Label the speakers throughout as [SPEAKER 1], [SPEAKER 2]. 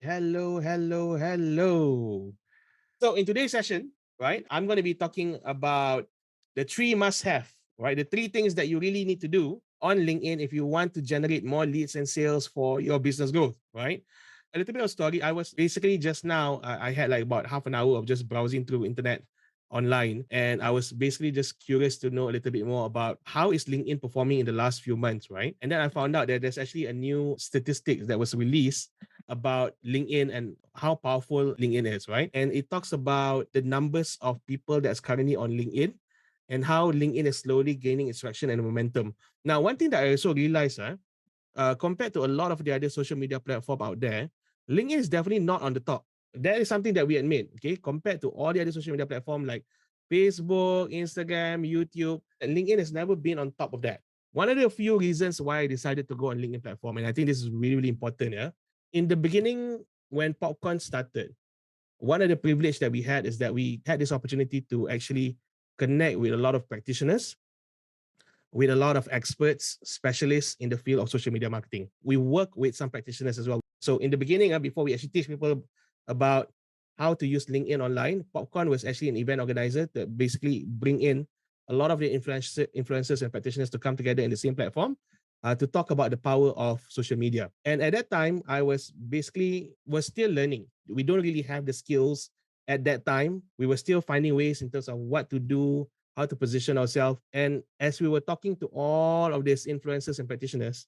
[SPEAKER 1] Hello, hello, hello. So in today's session, right, I'm going to be talking about the three must-have, right? The three things that you really need to do on LinkedIn if you want to generate more leads and sales for your business growth, right? A little bit of story. I was basically just now, I had like about half an hour of just browsing through internet online, and I was basically just curious to know a little bit more about how is LinkedIn performing in the last few months, right? And then I found out that there's actually a new statistics that was released about LinkedIn and how powerful LinkedIn is, right? And it talks about the numbers of people that's currently on LinkedIn and how LinkedIn is slowly gaining its traction and momentum. Now, one thing that I also realized, compared to a lot of the other social media platform out there, LinkedIn is definitely not on the top. That is something that we admit, okay? Compared to all the other social media platform like Facebook, Instagram, YouTube, LinkedIn has never been on top of that. One of the few reasons why I decided to go on LinkedIn platform, and I think this is really, really important, yeah. In the beginning, when Popcorn started, one of the privilege that we had is that we had this opportunity to actually connect with a lot of practitioners, with a lot of experts, specialists in the field of social media marketing. We work with some practitioners as well. So in the beginning, before we actually teach people about how to use LinkedIn online, Popcorn was actually an event organizer to basically bring in a lot of the influencers and practitioners to come together in the same platform to talk about the power of social media. And at that time, I was still learning. We don't really have the skills at that time. We were still finding ways in terms of what to do, how to position ourselves. And as we were talking to all of these influencers and practitioners,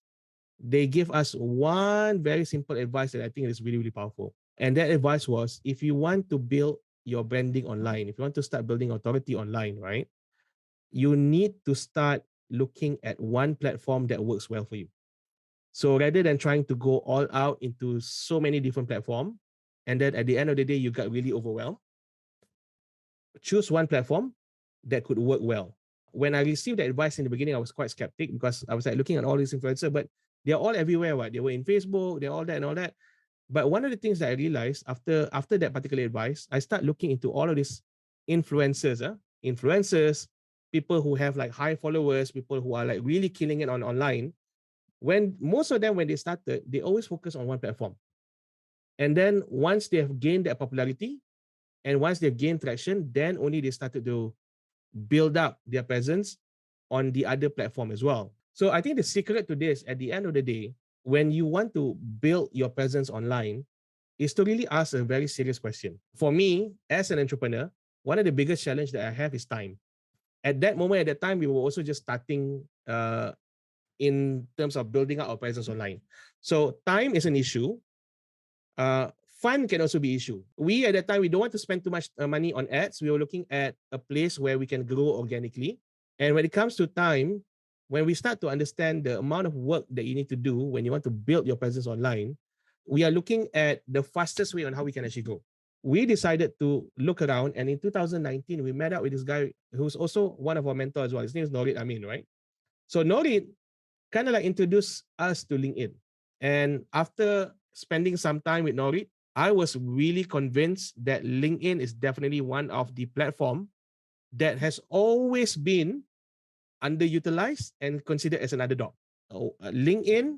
[SPEAKER 1] they give us one very simple advice that I think is really, really powerful. And that advice was, if you want to build your branding online, if you want to start building authority online, right, you need to start looking at one platform that works well for you. So rather than trying to go all out into so many different platforms, and then at the end of the day, you got really overwhelmed, choose one platform that could work well. When I received that advice in the beginning, I was quite skeptic because I was like looking at all these influencers, but they're all everywhere. What they were in Facebook, they're all that and all that. But one of the things that I realized after that particular advice, I start looking into all of these influencers, influencers, people who have like high followers, people who are like really killing it on online. When most of them, when they started, they always focus on one platform. And then once they have gained that popularity and once they've gained traction, then only they started to build up their presence on the other platform as well. So I think the secret to this, at the end of the day, when you want to build your presence online, is to really ask a very serious question. For me, as an entrepreneur, one of the biggest challenge that I have is time. At that moment, at that time, we were also just starting in terms of building up our presence online. So time is an issue. Fun can also be issue. We at that time, we don't want to spend too much money on ads. We were looking at a place where we can grow organically. And when it comes to time, when we start to understand the amount of work that you need to do when you want to build your presence online, we are looking at the fastest way on how we can actually grow. We decided to look around, and in 2019, we met up with this guy who's also one of our mentors as well. His name is Norit Amin, right? So Norit kind of like introduced us to LinkedIn. And after spending some time with Norit, I was really convinced that LinkedIn is definitely one of the platform that has always been underutilized and considered as an underdog. LinkedIn,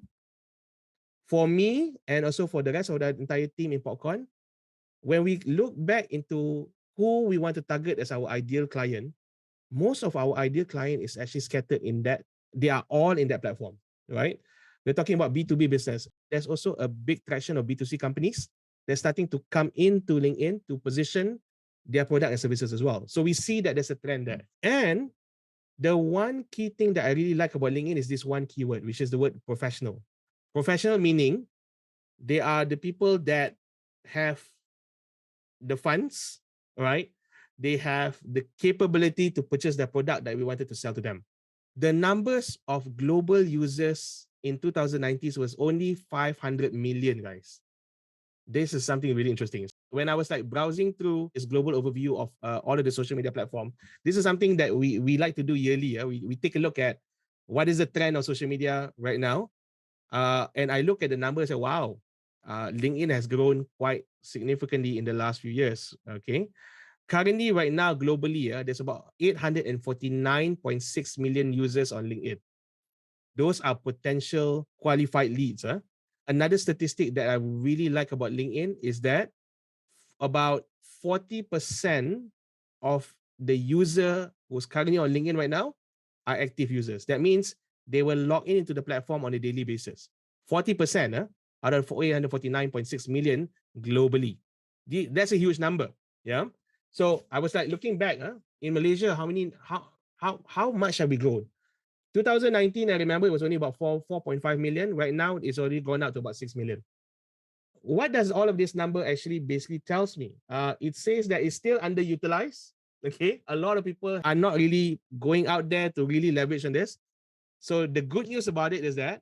[SPEAKER 1] for me and also for the rest of the entire team in Popcorn, when we look back into who we want to target as our ideal client, most of our ideal client is actually scattered in that. They are all in that platform, right? We're talking about B2B business. There's also a big traction of B2C companies. They're starting to come into LinkedIn to position their product and services as well. So we see that there's a trend there. And the one key thing that I really like about LinkedIn is this one keyword, which is the word professional. Professional meaning they are the people that have the funds, right? They have the capability to purchase the product that we wanted to sell to them. The numbers of global users in 2019 was only 500 million, guys. This is something really interesting. When I was like browsing through this global overview of all of the social media platform, this is something that we like to do yearly. We take a look at what is the trend of social media right now. And I look at the numbers and wow, LinkedIn has grown quite significantly in the last few years. Okay. Currently, right now, globally, there's about 849.6 million users on LinkedIn. Those are potential qualified leads. another statistic that I really like about LinkedIn is that about 40% of the user who's currently on LinkedIn right now are active users. That means they will log in into the platform on a daily basis. 40% out of 849.6 million globally. That's a huge number. Yeah. So I was like looking back in Malaysia, how much have we grown? 2019, I remember it was only about 4.5 million. Right now, it's already gone up to about 6 million. What does all of this number actually basically tells me? It says that it's still underutilized. Okay, a lot of people are not really going out there to really leverage on this. So the good news about it is that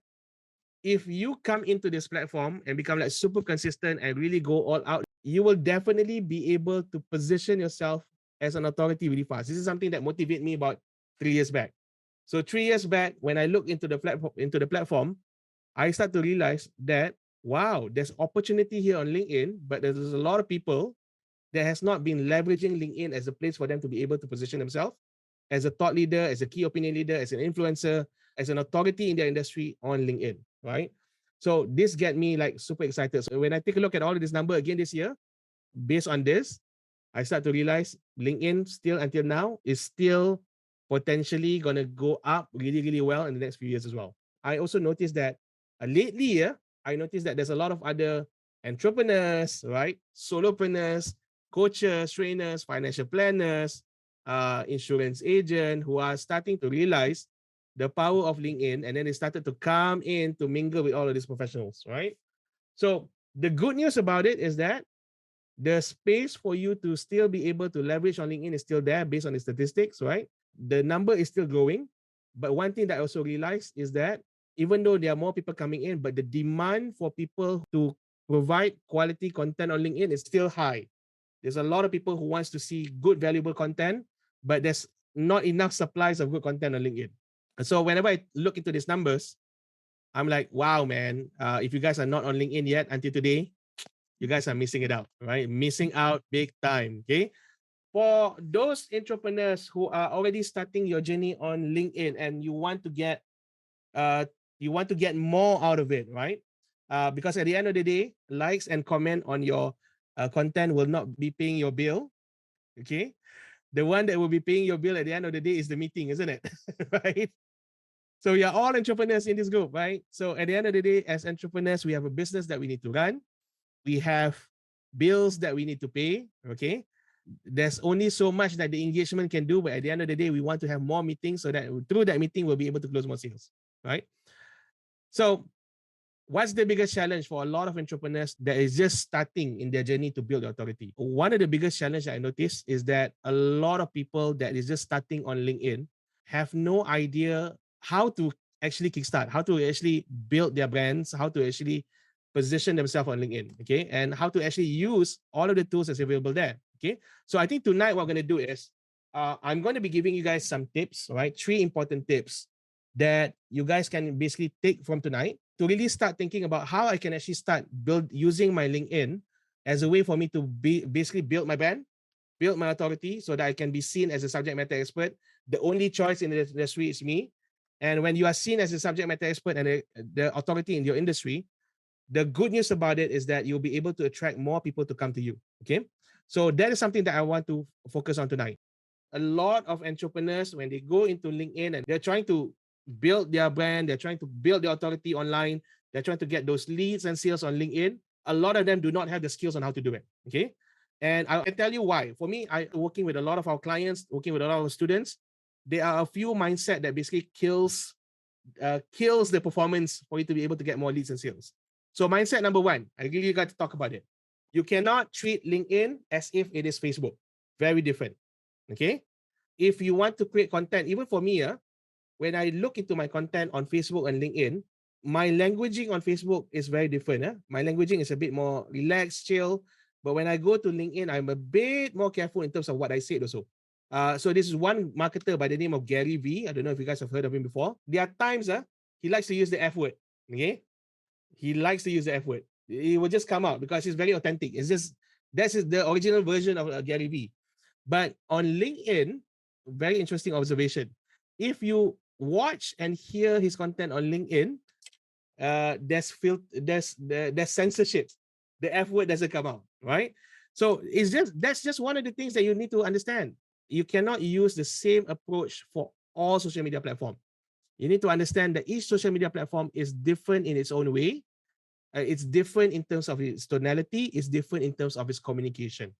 [SPEAKER 1] if you come into this platform and become like super consistent and really go all out, you will definitely be able to position yourself as an authority really fast. This is something that motivated me about 3 years back. So 3 years back, when I look into the platform, I start to realize that wow, there's opportunity here on LinkedIn, but there's a lot of people that has not been leveraging LinkedIn as a place for them to be able to position themselves as a thought leader, as a key opinion leader, as an influencer, as an authority in their industry on LinkedIn, right? So this get me like super excited. So when I take a look at all of this number again this year, based on this, I start to realize LinkedIn still until now is still potentially gonna go up really, really well in the next few years as well. I also noticed that lately, I noticed that there's a lot of other entrepreneurs, right? Solopreneurs, coaches, trainers, financial planners, insurance agent who are starting to realize the power of LinkedIn, and then they started to come in to mingle with all of these professionals, right? So the good news about it is that the space for you to still be able to leverage on LinkedIn is still there based on the statistics, right? The number is still growing. But one thing that I also realized is that even though there are more people coming in, but the demand for people to provide quality content on LinkedIn is still high. There's a lot of people who wants to see good, valuable content, but there's not enough supplies of good content on LinkedIn. So whenever I look into these numbers, I'm like, wow, man, if you guys are not on LinkedIn yet until today, you guys are missing it out, right? Missing out big time, okay? For those entrepreneurs who are already starting your journey on LinkedIn and you want to get more out of it, right? Because at the end of the day, likes and comment on your content will not be paying your bill, okay? The one that will be paying your bill at the end of the day is the meeting, isn't it? Right? So we are all entrepreneurs in this group, right? So at the end of the day, as entrepreneurs, we have a business that we need to run. We have bills that we need to pay, okay? There's only so much that the engagement can do, but at the end of the day, we want to have more meetings so that through that meeting, we'll be able to close more sales, right? So what's the biggest challenge for a lot of entrepreneurs that is just starting in their journey to build authority? One of the biggest challenges I noticed is that a lot of people that is just starting on LinkedIn have no idea how to actually kickstart, how to actually build their brands, how to actually position themselves on LinkedIn, okay? And how to actually use all of the tools that's available there, okay? So I think tonight what we're going to do is I'm going to be giving you guys some tips, right? 3 important tips that you guys can basically take from tonight to really start thinking about how I can actually start using my LinkedIn as a way for me to basically build my brand, build my authority so that I can be seen as a subject matter expert. The only choice in the industry is me. And when you are seen as a subject matter expert and the authority in your industry, the good news about it is that you'll be able to attract more people to come to you. Okay. So that is something that I want to focus on tonight. A lot of entrepreneurs, when they go into LinkedIn and they're trying to build their brand, they're trying to build their authority online, they're trying to get those leads and sales on LinkedIn, a lot of them do not have the skills on how to do it. Okay. And I can tell you why. For me, I working with a lot of our clients, working with a lot of students, there are a few mindset that basically kills the performance for you to be able to get more leads and sales. So mindset number 1, I really got to talk about it. You cannot treat LinkedIn as if it is Facebook. Very different. Okay. If you want to create content, even for me, when I look into my content on Facebook and LinkedIn, my languaging on Facebook is very different. My languaging is a bit more relaxed, chill. But when I go to LinkedIn, I'm a bit more careful in terms of what I say also. So this is one marketer by the name of Gary V. I don't know if you guys have heard of him before. There are times he likes to use the F word. Okay, he likes to use the F word. It will just come out because he's very authentic. It's just that's the original version of Gary V. But on LinkedIn, very interesting observation. If you watch and hear his content on LinkedIn, there's censorship. The F word doesn't come out, right? So that's just one of the things that you need to understand. You cannot use the same approach for all social media platforms. You need to understand that each social media platform is different in its own way. It's different in terms of its tonality. It's different in terms of its communication.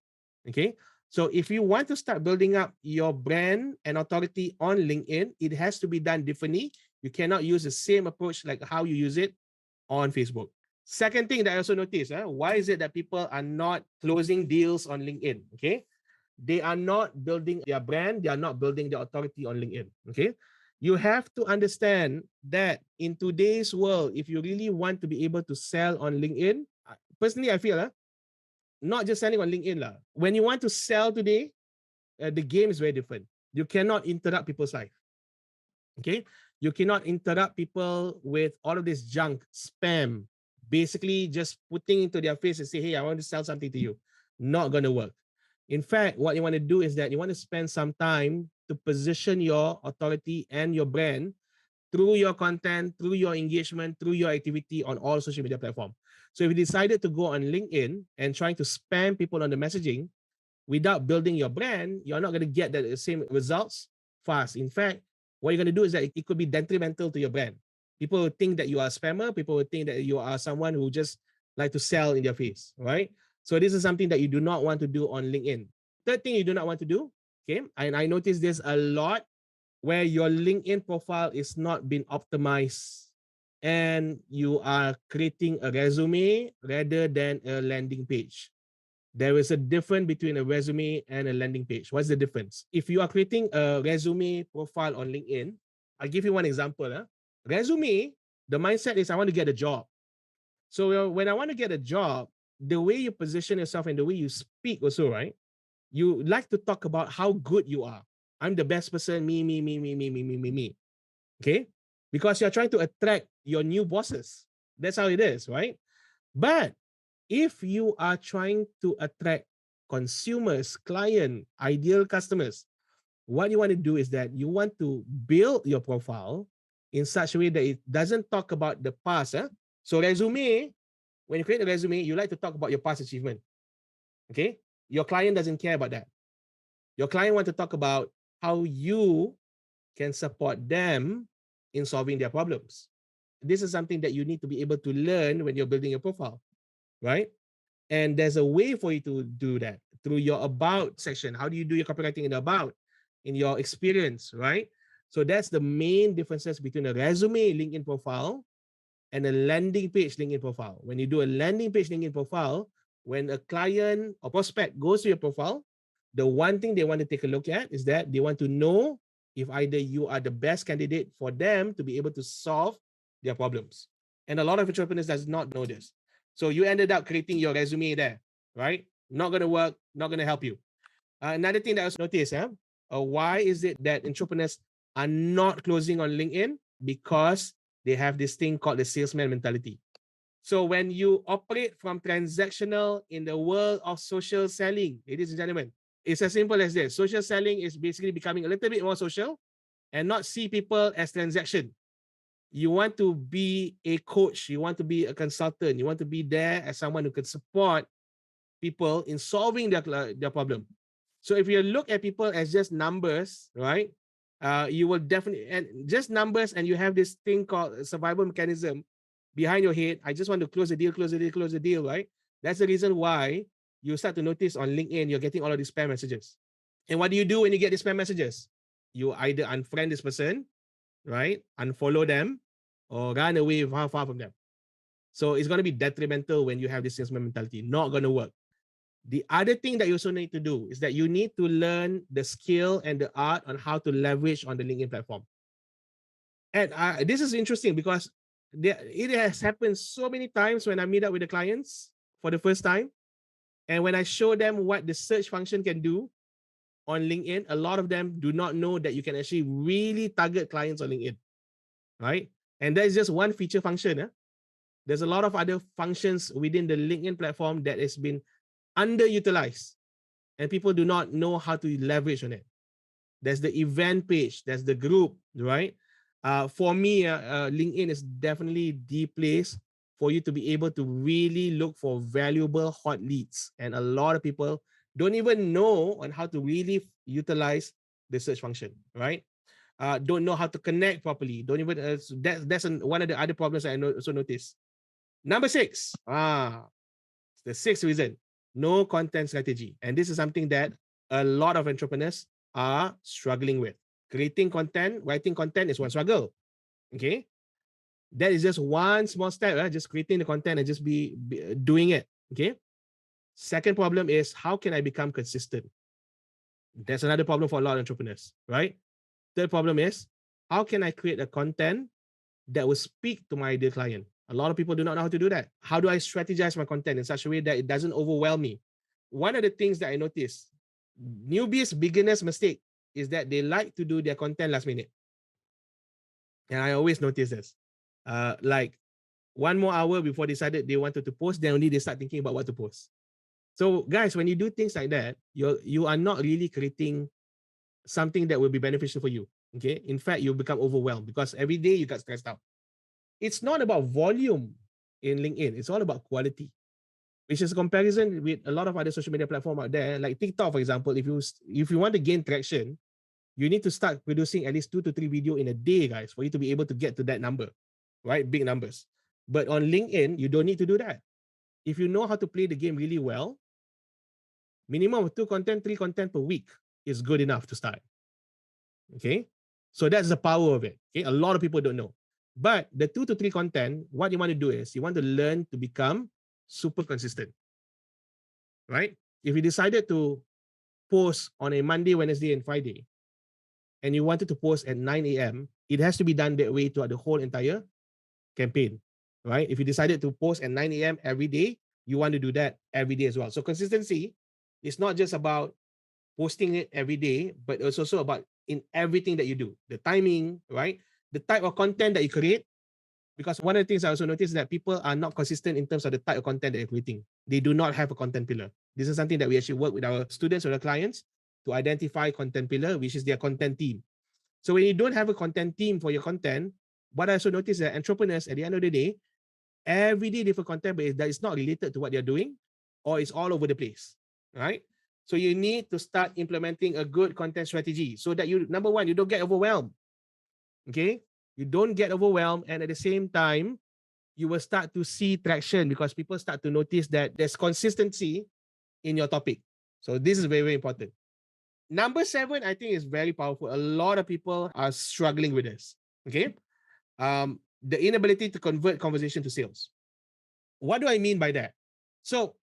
[SPEAKER 1] Okay. So if you want to start building up your brand and authority on LinkedIn, it has to be done differently. You cannot use the same approach like how you use it on Facebook. Second thing that I also noticed, why is it that people are not closing deals on LinkedIn? Okay. They are not building their brand. They are not building their authority on LinkedIn. Okay. You have to understand that in today's world, if you really want to be able to sell on LinkedIn, personally, I feel not just selling on LinkedIn. When you want to sell today, the game is very different. You cannot interrupt people's life. Okay. You cannot interrupt people with all of this junk, spam, basically just putting into their face and say, hey, I want to sell something to you. Not going to work. In fact, what you want to do is that you want to spend some time to position your authority and your brand through your content, through your engagement, through your activity on all social media platforms. So if you decided to go on LinkedIn and trying to spam people on the messaging without building your brand, you're not going to get the same results fast. In fact, what you're going to do is that it could be detrimental to your brand. People will think that you are a spammer. People will think that you are someone who just like to sell in their face, right? So this is something that you do not want to do on LinkedIn. Third thing you do not want to do, okay, and I noticed this a lot, where your LinkedIn profile is not being optimized and you are creating a resume rather than a landing page. There is a difference between a resume and a landing page. What's the difference? If you are creating a resume profile on LinkedIn, I'll give you one example. Resume, the mindset is I want to get a job. So when I want to get a job, the way you position yourself and the way you speak also, right? You like to talk about how good you are. I'm the best person, me. Okay? Because you're trying to attract your new bosses. That's how it is, right? But if you are trying to attract consumers, client, ideal customers, what you want to do is that you want to build your profile in such a way that it doesn't talk about the past. So resume, when you create a resume, you like to talk about your past achievement. Okay? Your client doesn't care about that. Your client wants to talk about how you can support them in solving their problems. This is something that you need to be able to learn when you're building your profile, right? And there's a way for you to do that through your about section. How do you do your copywriting in the about, in your experience, right? So that's the main differences between a resume LinkedIn profile and a landing page LinkedIn profile. When you do a landing page LinkedIn profile, when a client or prospect goes to your profile, the one thing they want to take a look at is that they want to know if either you are the best candidate for them to be able to solve their problems. And a lot of entrepreneurs does not know this. So you ended up creating your resume there, right? Not going to work, not going to help you. Another thing that I also noticed, why is it that entrepreneurs are not closing on LinkedIn? Because they have this thing called the salesman mentality. So when you operate from transactional in the world of social selling, ladies and gentlemen, it's as simple as this. Social selling is basically becoming a little bit more social and not see people as transaction. You want to be a coach. You want to be a consultant. You want to be there as someone who can support people in solving their problem. So if you look at people as just numbers, right? You will definitely, and just numbers, and you have this thing called survival mechanism behind your head. I just want to close the deal, close the deal, close the deal, right? That's the reason why you start to notice on LinkedIn, you're getting all of these spam messages. And what do you do when you get these spam messages? You either unfriend this person, right? Unfollow them, or run away far from them. So it's going to be detrimental when you have this salesman mentality. Not going to work. The other thing that you also need to do is that you need to learn the skill and the art on how to leverage on the LinkedIn platform. And this is interesting because it has happened so many times when I meet up with the clients for the first time. And when I show them what the search function can do on LinkedIn, a lot of them do not know that you can actually really target clients on LinkedIn, right? And that is just one feature function. There's a lot of other functions within the LinkedIn platform that has been underutilized and people do not know how to leverage on it. There's the event page, there's the group, right? For me, LinkedIn is definitely the place for you to be able to really look for valuable hot leads. And a lot of people don't even know on how to really utilize the search function, right? Don't know how to connect properly. Don't even one of the other problems I also notice. Number 6, the sixth reason, no content strategy. And this is something that a lot of entrepreneurs are struggling with. Creating content, writing content is one struggle. Okay. That is just one small step, just creating the content and just be doing it. Okay. Second problem is, how can I become consistent? That's another problem for a lot of entrepreneurs, right? Third problem is, how can I create a content that will speak to my ideal client? A lot of people do not know how to do that. How do I strategize my content in such a way that it doesn't overwhelm me? One of the things that I notice, newbies, beginners' mistake is that they like to do their content last minute. And I always notice this. Like one more hour before they decided they wanted to post, then only they start thinking about what to post. So guys, when you do things like that, you are not really creating something that will be beneficial for you. Okay. In fact, you become overwhelmed because every day you got stressed out. It's not about volume in LinkedIn. It's all about quality, which is a comparison with a lot of other social media platforms out there, like TikTok, for example. If you want to gain traction, you need to start producing at least 2 to 3 videos in a day, guys, for you to be able to get to that number, right? Big numbers. But on LinkedIn, you don't need to do that. If you know how to play the game really well, minimum of 2 content, 3 content per week is good enough to start. Okay. So that's the power of it. Okay. A lot of people don't know. But the 2 to 3 content, what you want to do is you want to learn to become super consistent, right? If you decided to post on a Monday, Wednesday, and Friday, and you wanted to post at 9 a.m., it has to be done that way throughout the whole entire campaign, right? If you decided to post at 9 a.m. every day, you want to do that every day as well. So consistency is not just about posting it every day, but it's also about in everything that you do, the timing, right? The type of content that you create. Because one of the things I also noticed is that people are not consistent in terms of the type of content that they're creating. They do not have a content pillar. This is something that we actually work with our students or our clients to identify content pillar, which is their content team. So when you don't have a content team for your content, what I also noticed is that entrepreneurs, at the end of the day, every day different content, but that is not related to what they're doing, or it's all over the place, right? So you need to start implementing a good content strategy so that you, number one, you don't get overwhelmed. Okay, you don't get overwhelmed, and at the same time, you will start to see traction because people start to notice that there's consistency in your topic. So this is very, very important. Number 7, I think, is very powerful. A lot of people are struggling with this. Okay, the inability to convert conversation to sales. What do I mean by that? So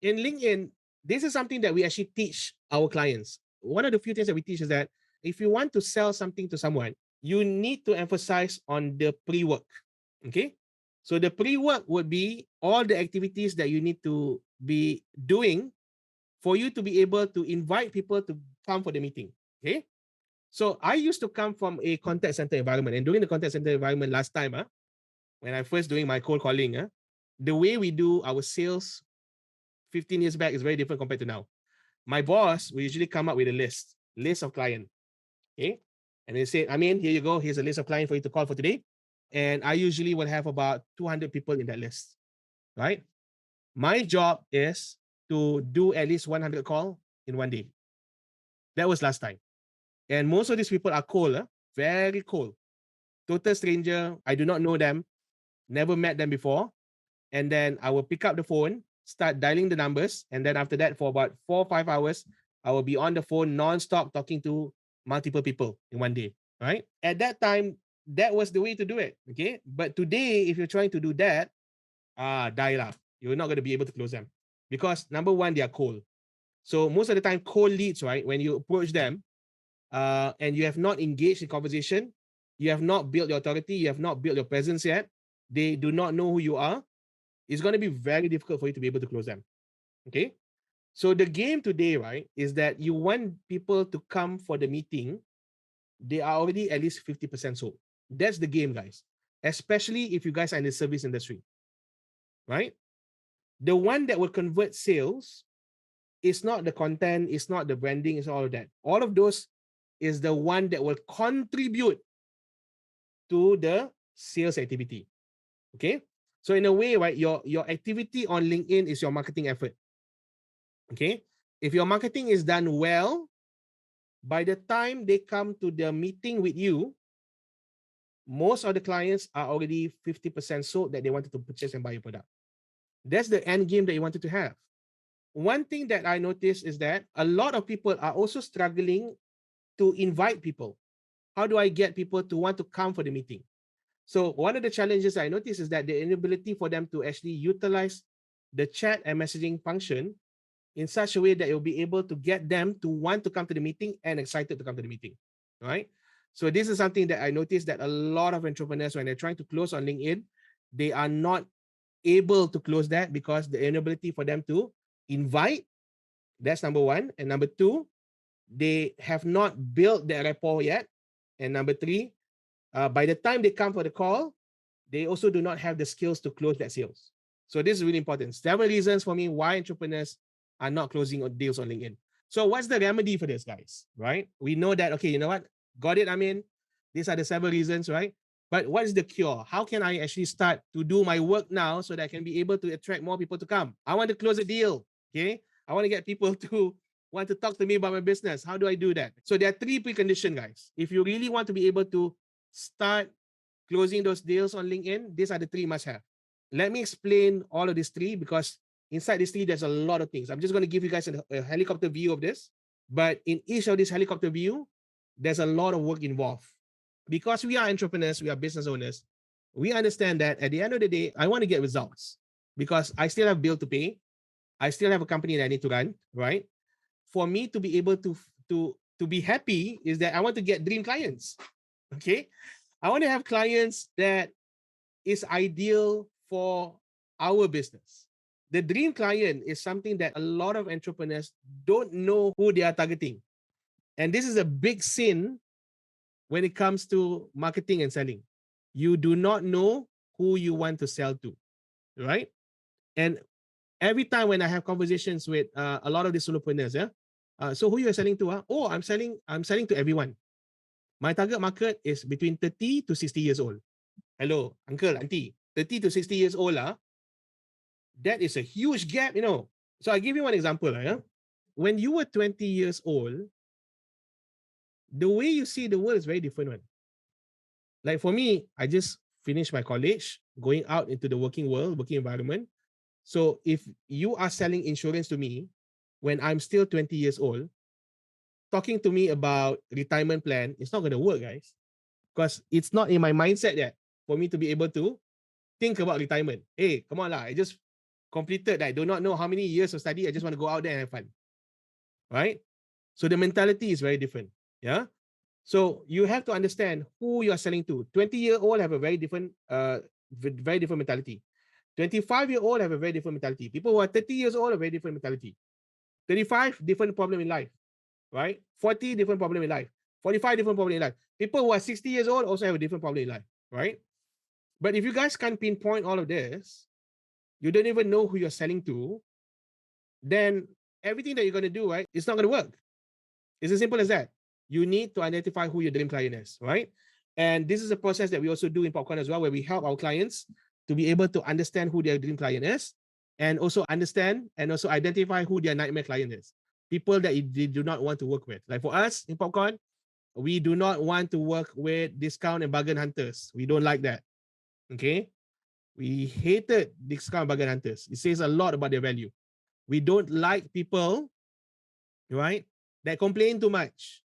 [SPEAKER 1] in LinkedIn, this is something that we actually teach our clients. One of the few things that we teach is that if you want to sell something to someone, you need to emphasize on the pre-work. Okay. So the pre-work would be all the activities that you need to be doing for you to be able to invite people to come for the meeting. Okay. So I used to come from a contact center environment, and during the contact center environment last time, when I first doing my cold calling, the way we do our sales 15 years back is very different compared to now. My boss will usually come up with a list of client. Okay. And they say, I mean, here you go. Here's a list of clients for you to call for today. And I usually will have about 200 people in that list, right? My job is to do at least 100 call in one day. That was last time. And most of these people are cold, very cold. Total stranger. I do not know them. Never met them before. And then I will pick up the phone, start dialing the numbers. And then after that, for about 4 or 5 hours, I will be on the phone non-stop talking to multiple people in one day, right? At that time, that was the way to do it, okay? But today, if you're trying to do that, dial up. You're not going to be able to close them because number one, they are cold. So most of the time, cold leads, right? When you approach them and you have not engaged in conversation, you have not built your authority, you have not built your presence yet, they do not know who you are, it's going to be very difficult for you to be able to close them. Okay. So the game today, right, is that you want people to come for the meeting. They are already at least 50% sold. That's the game, guys. Especially if you guys are in the service industry, right? The one that will convert sales is not the content, it's not the branding, it's all of that. All of those is the one that will contribute to the sales activity. Okay. So in a way, right, your activity on LinkedIn is your marketing effort. Okay. If your marketing is done well, by the time they come to the meeting with you, most of the clients are already 50% sold that they wanted to purchase and buy your product. That's the end game that you wanted to have. One thing that I noticed is that a lot of people are also struggling to invite people. How do I get people to want to come for the meeting? So one of the challenges I noticed is that the inability for them to actually utilize the chat and messaging function in such a way that you'll be able to get them to want to come to the meeting and excited to come to the meeting, right? So this is something that I noticed that a lot of entrepreneurs, when they're trying to close on LinkedIn, they are not able to close that because the inability for them to invite. That's number one. And number two, they have not built their rapport yet. And number three, by the time they come for the call, they also do not have the skills to close that sales. So this is really important. Several reasons for me why entrepreneurs are not closing deals on LinkedIn. So what's the remedy for this, guys? Right? We know that, okay, you know what? Got it, I mean, these are the several reasons, right? But what is the cure? How can I actually start to do my work now so that I can be able to attract more people to come? I want to close a deal, okay? I want to get people to want to talk to me about my business. How do I do that? So there are three preconditions, guys. If you really want to be able to start closing those deals on LinkedIn, these are the three must-have. Let me explain all of these three because inside these three, there's a lot of things. I'm just going to give you guys a helicopter view of this. But in each of these helicopter view, there's a lot of work involved. Because we are entrepreneurs, we are business owners, we understand that at the end of the day, I want to get results because I still have bill to pay. I still have a company that I need to run, right? For me to be able to be happy is that I want to get dream clients. Okay. I want to have clients that is ideal for our business. The dream client is something that a lot of entrepreneurs don't know who they are targeting. And this is a big sin when it comes to marketing and selling. You do not know who you want to sell to, right? And every time when I have conversations with a lot of these solopreneurs, yeah, so who you are selling to? Oh, I'm selling to everyone. My target market is between 30 to 60 years old. Hello, uncle, auntie, 30 to 60 years old, that is a huge gap, you know. So I give you one example. Yeah? When you were 20 years old, the way you see the world is very different. One. Like for me, I just finished my college, going out into the working world, working environment. So if you are selling insurance to me when I'm still 20 years old, talking to me about retirement plan, it's not going to work, guys. Because it's not in my mindset yet for me to be able to think about retirement. Hey, come on lah. I just completed. I do not know how many years of study. I just want to go out there and have fun. Right? So the mentality is very different. Yeah. So you have to understand who you are selling to. 20-year-old have a very different mentality. 25-year-old have a very different mentality. People who are 30 years old have a very different mentality. 35, different problem in life. Right? 40, different problem in life. 45, different problem in life. People who are 60 years old also have a different problem in life. Right? But if you guys can't pinpoint all of this, you don't even know who you're selling to, then everything that you're going to do, right, it's not going to work. It's as simple as that. You need to identify who your dream client is, right? And this is a process that we also do in Popcorn as well, where we help our clients to be able to understand who their dream client is and also understand and also identify who their nightmare client is. People that they do not want to work with. Like for us in Popcorn, we do not want to work with discount and bargain hunters. We don't like that. Okay? We hated discount bargain hunters. It says a lot about their value. We don't like people, right, that complain too much.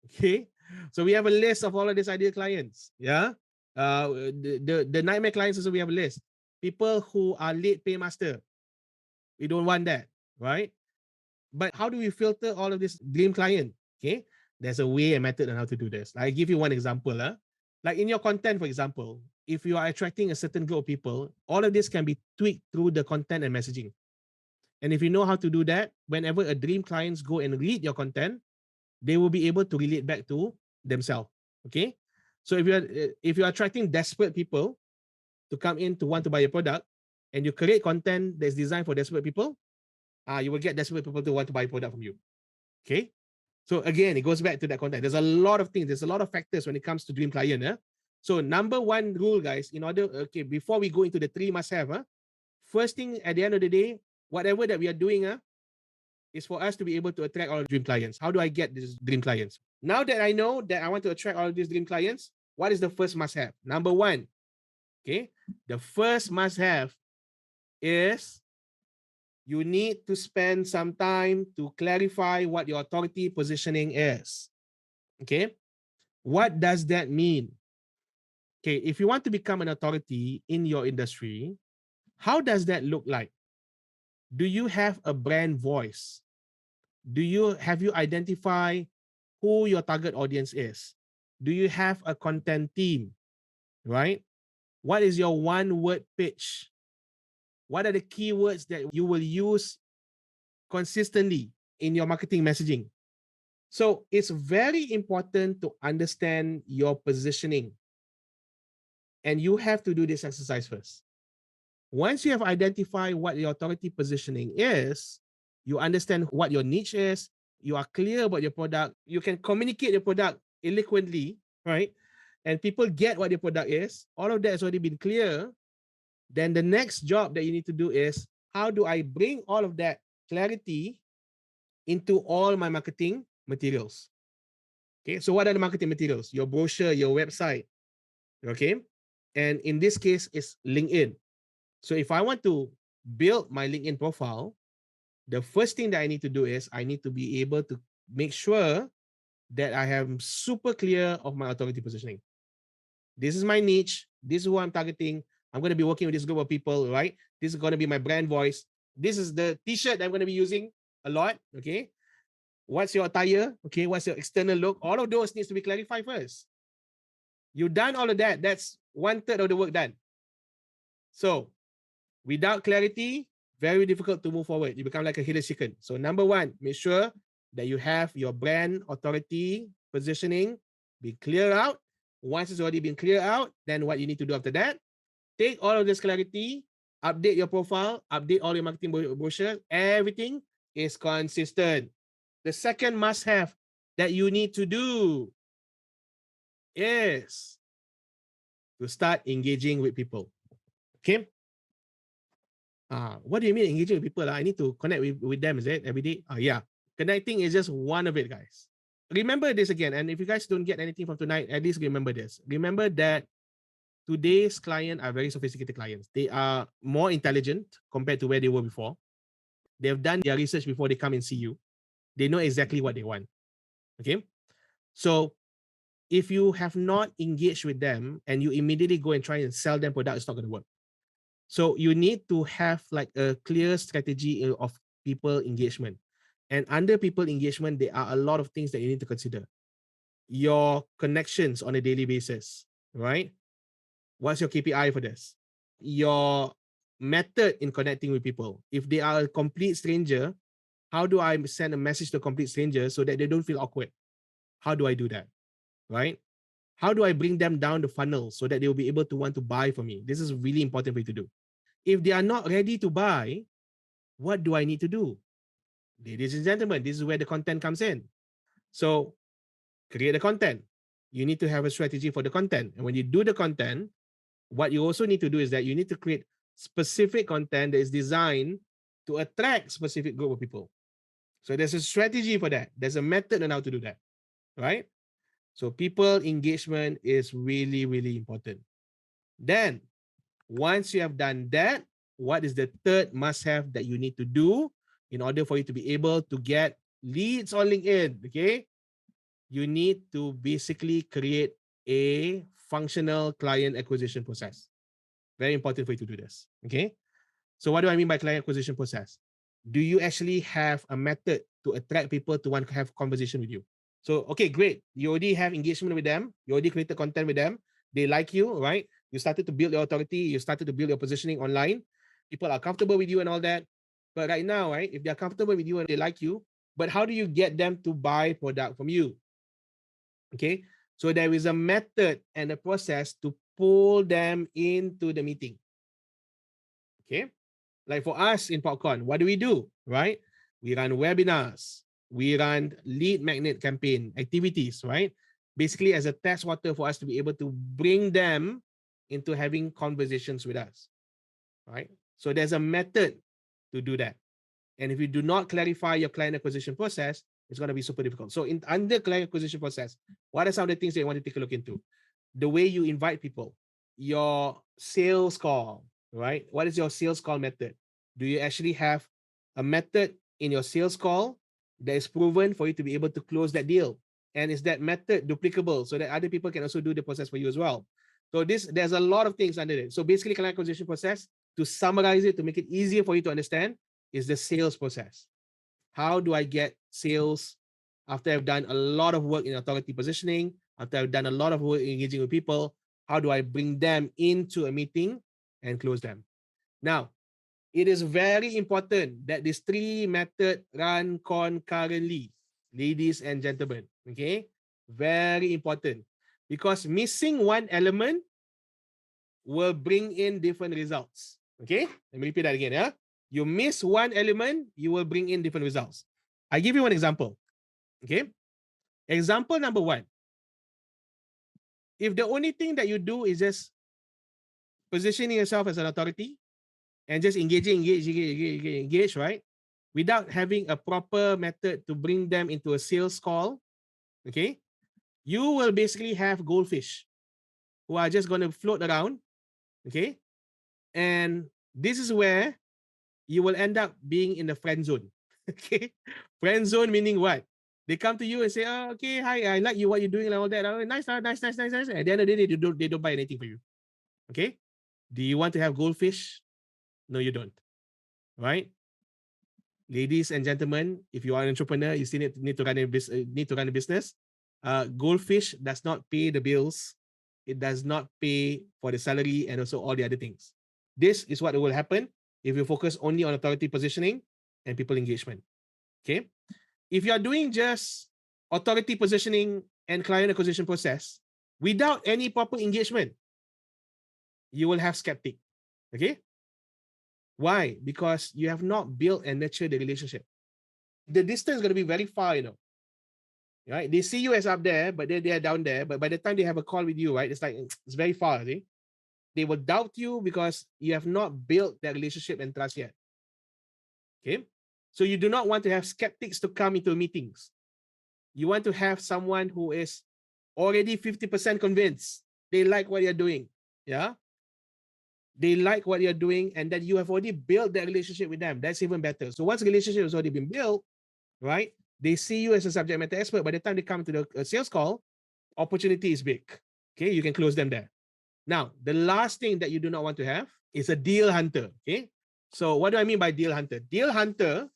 [SPEAKER 1] Okay, so we have a list of all of these ideal clients. Yeah, the nightmare clients also we have a list. People who are late paymaster. We don't want that, right? But how do we filter all of this dream client? Okay, there's a way and method on how to do this. I give you one example. Like in your content, for example, if you are attracting a certain group of people, all of this can be tweaked through the content and messaging. And if you know how to do that, whenever a dream clients go and read your content, they will be able to relate back to themselves. Okay. So if you're attracting desperate people to come in to want to buy a product and you create content that's designed for desperate people, you will get desperate people to want to buy a product from you. Okay. So again, it goes back to that content. There's a lot of things. There's a lot of factors when it comes to dream client. So number one rule, guys, in order, okay, before we go into the three must have, first thing at the end of the day, whatever that we are doing is for us to be able to attract our dream clients. How do I get these dream clients? Now that I know that I want to attract all of these dream clients, what is the first must have? Number one, okay, the first must have is you need to spend some time to clarify what your authority positioning is. Okay, what does that mean? Okay, if you want to become an authority in your industry, how does that look like? Do you have a brand voice? Have you identified who your target audience is? Do you have a content team? Right? What is your one word pitch? What are the keywords that you will use consistently in your marketing messaging? So it's very important to understand your positioning. And you have to do this exercise first. Once you have identified what your authority positioning is, you understand what your niche is, you are clear about your product, you can communicate your product eloquently, right? And people get what your product is, all of that has already been clear. Then the next job that you need to do is, how do I bring all of that clarity into all my marketing materials? Okay, so what are the marketing materials? Your brochure, your website, okay? And in this case, it's LinkedIn. So if I want to build my LinkedIn profile, the first thing that I need to do is I need to be able to make sure that I am super clear of my authority positioning. This is my niche. This is who I'm targeting. I'm going to be working with this group of people, right? This is going to be my brand voice. This is the t-shirt I'm going to be using a lot, okay? What's your attire? Okay, what's your external look? All of those needs to be clarified first. You've done all of that. That's 1/3 of the work done. So without clarity, very difficult to move forward. You become like a headless chicken. So number one, make sure that you have your brand authority positioning be clear out. Once it's already been clear out, then what you need to do after that, take all of this clarity, update your profile, update all your marketing brochures, everything is consistent. The second must have that you need to do is to start engaging with people. Okay? What do you mean engaging with people? I need to connect with them, is it, every day? Yeah. Connecting is just one of it, guys. Remember this again, and if you guys don't get anything from tonight, at least remember this. Remember that today's clients are very sophisticated clients. They are more intelligent compared to where they were before. They've done their research before they come and see you. They know exactly what they want. Okay? So if you have not engaged with them and you immediately go and try and sell them product, it's not going to work. So you need to have like a clear strategy of people engagement. And under people engagement, there are a lot of things that you need to consider. Your connections on a daily basis, right? What's your KPI for this? Your method in connecting with people. If they are a complete stranger, how do I send a message to a complete stranger so that they don't feel awkward? How do I do that? Right? How do I bring them down the funnel so that they will be able to want to buy from me? This is really important for you to do. If they are not ready to buy, what do I need to do? Ladies and gentlemen, this is where the content comes in. So create the content. You need to have a strategy for the content. And when you do the content, what you also need to do is that you need to create specific content that is designed to attract specific group of people. So there's a strategy for that. There's a method on how to do that, right? So people engagement is really, really important. Then once you have done that, what is the third must-have that you need to do in order for you to be able to get leads on LinkedIn? Okay, you need to basically create a functional client acquisition process. Very important for you to do this. Okay, so what do I mean by client acquisition process? Do you actually have a method to attract people to want to have conversation with you? So, okay, great. You already have engagement with them. You already created content with them. They like you, right? You started to build your authority. You started to build your positioning online. People are comfortable with you and all that. But right now, right, if they're comfortable with you and they like you, but how do you get them to buy product from you? Okay, so there is a method and a process to pull them into the meeting. Okay, like for us in POPCON, what do? Right? We run webinars. We run lead magnet campaign activities, right? basically as a test water for us to be able to bring them into having conversations with us, right? So there's a method to do that. And if you do not clarify your client acquisition process, it's going to be super difficult. So under client acquisition process, what are some of the things that you want to take a look into? The way you invite people, your sales call, right? What is your sales call method? Do you actually have a method in your sales call that is proven for you to be able to close that deal? And is that method duplicable so that other people can also do the process for you as well? So there's a lot of things under it. So basically, client acquisition process, to summarize it, to make it easier for you to understand, is the sales process. How do I get sales after I've done a lot of work in authority positioning, after I've done a lot of work engaging with people? How do I bring them into a meeting and close them? Now, it is very important that these three methods run concurrently, ladies and gentlemen. Okay? Very important. Because missing one element will bring in different results. Okay? Let me repeat that again. Yeah? You miss one element, you will bring in different results. I give you one example. Okay? Example number one. If the only thing that you do is just positioning yourself as an authority and just engage, right? Without having a proper method to bring them into a sales call, okay? You will basically have goldfish who are just going to float around, okay? And this is where you will end up being in the friend zone. Okay, friend zone meaning what? They come to you and say, "Oh, okay, hi, I like you, what you're doing, and all that. Oh, nice, nice, nice, nice, nice." At the end of the day, they don't buy anything for you. Okay, do you want to have goldfish? No, you don't. Right, ladies and gentlemen, if you are an entrepreneur, you still need to run a business. Goldfish does not pay the bills. It does not pay for the salary and also all the other things. This is what will happen if you focus only on authority positioning and people engagement. Okay. If you are doing just authority positioning and client acquisition process without any proper engagement, you will have skeptic. Okay. Why? Because you have not built and nurtured the relationship. The distance is going to be very far, right? They see you as up there, but they are down there. But by the time they have a call with you, right, it's like, it's very far. See? They will doubt you because you have not built that relationship and trust yet. Okay. So you do not want to have skeptics to come into meetings. You want to have someone who is already 50% convinced they like what you're doing. Yeah. They like what you're doing and that you have already built that relationship with them. That's even better. So once the relationship has already been built, right, they see you as a subject matter expert. By the time they come to the sales call, opportunity is big. Okay. You can close them there. Now, the last thing that you do not want to have is a deal hunter. Okay. So what do I mean by deal hunter? Deal hunter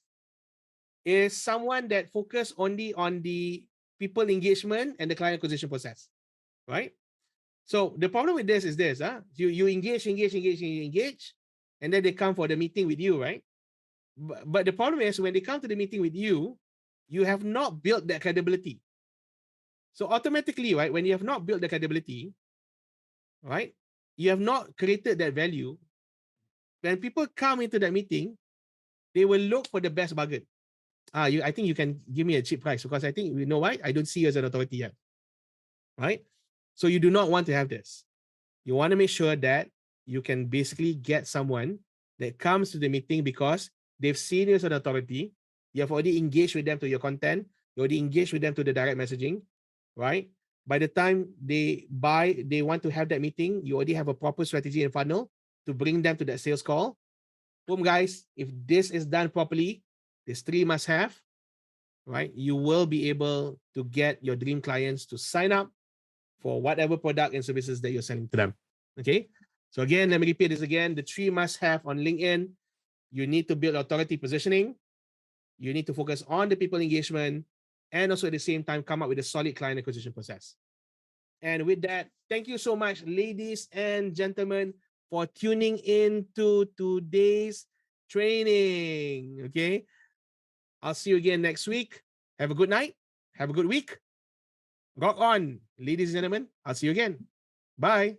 [SPEAKER 1] is someone that focus only on the people engagement and the client acquisition process, right? So the problem with this is this, you engage, and then they come for the meeting with you, right? But the problem is when they come to the meeting with you, you have not built that credibility. So automatically, right, when you have not built the credibility, right, you have not created that value, when people come into that meeting, they will look for the best bargain. I think you can give me a cheap price because I think, you know why? I don't see you as an authority yet, right? So you do not want to have this. You want to make sure that you can basically get someone that comes to the meeting because they've seen you as an authority. You have already engaged with them to your content. You already engaged with them to the direct messaging, right? By the time they buy, they want to have that meeting, you already have a proper strategy and funnel to bring them to that sales call. Boom, guys. If this is done properly, this three must have, right? You will be able to get your dream clients to sign up for whatever product and services that you're selling to them. Okay. So again, let me repeat this again. The three must have on LinkedIn. You need to build authority positioning. You need to focus on the people engagement and also at the same time come up with a solid client acquisition process. And with that, thank you so much, ladies and gentlemen, for tuning in to today's training. Okay. I'll see you again next week. Have a good night. Have a good week. Rock on, ladies and gentlemen. I'll see you again. Bye.